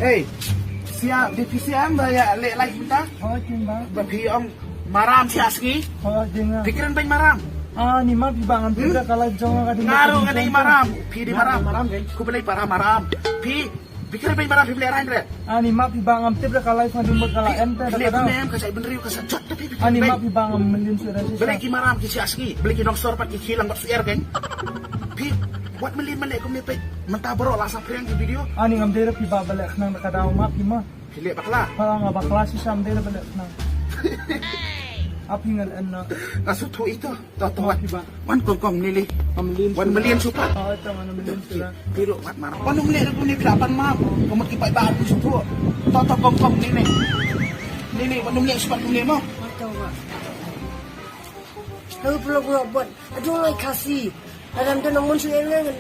Eh, siap divisi am ya lek like minta. Oh, timbang. Bagi om maram si aski. Oh, dengar. Pikiran baik maram. Ni mah pibangan pira kalau jangan kadang. Ngaruh ada maram. Pi di maram. Ku beli para maram. Pi pikiran baik maram beli arain bre. Ni mah pibangan pira kalau fadu magkala ente Beli kadang. nem kasai bener yuk kasat jot tapi. Ni mah pibangan melin sudah sih. Beli ki maram ki si aski. Beli ki dong store pat ki hilang bat suer geng. Pi buat melin melek ku mepe. Mentah bro lah sampai yang di video. Ni ngamdera pibabalik nang kadang mah pima. Pilih bakla. Nga ba klase sa amdera balik nang. Api ngal na. Asutu itu. Toto wan kong nili. Pamlin. Wan melin suka. Ito nga melin sila. Pero mat marah. Panu meli aku ni pelapan map. Kamu kipai ba aku sutu. Toto kong nini. Nini panu meli suka meli mo. Ito nga. Lalu pula buat. Aduh like kasih. Adam tu namun saya ni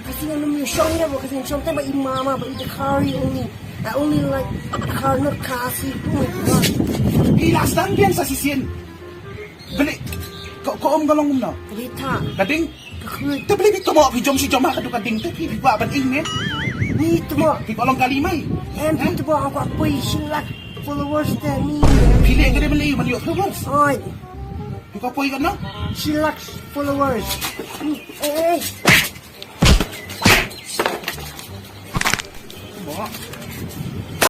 kasih nga namun siyang niya mo kasi siyang tayo ba imama ba ito curry only. I only like car not kasih. Oh my god. Ilas dan bian sa sisin. Beli. Ko om galong na. Rita. Kading. Kakul. Tu beli bito mo kijom si jom kadu kading tu pi ba ban ing ne. Ni tu mo. Di kolong kalimay. Em tu mo ako apoy silak followers than me. Pilih gede beli man yo followers. Oy. Di ko poy kan no? Silak followers. Eh. Mo.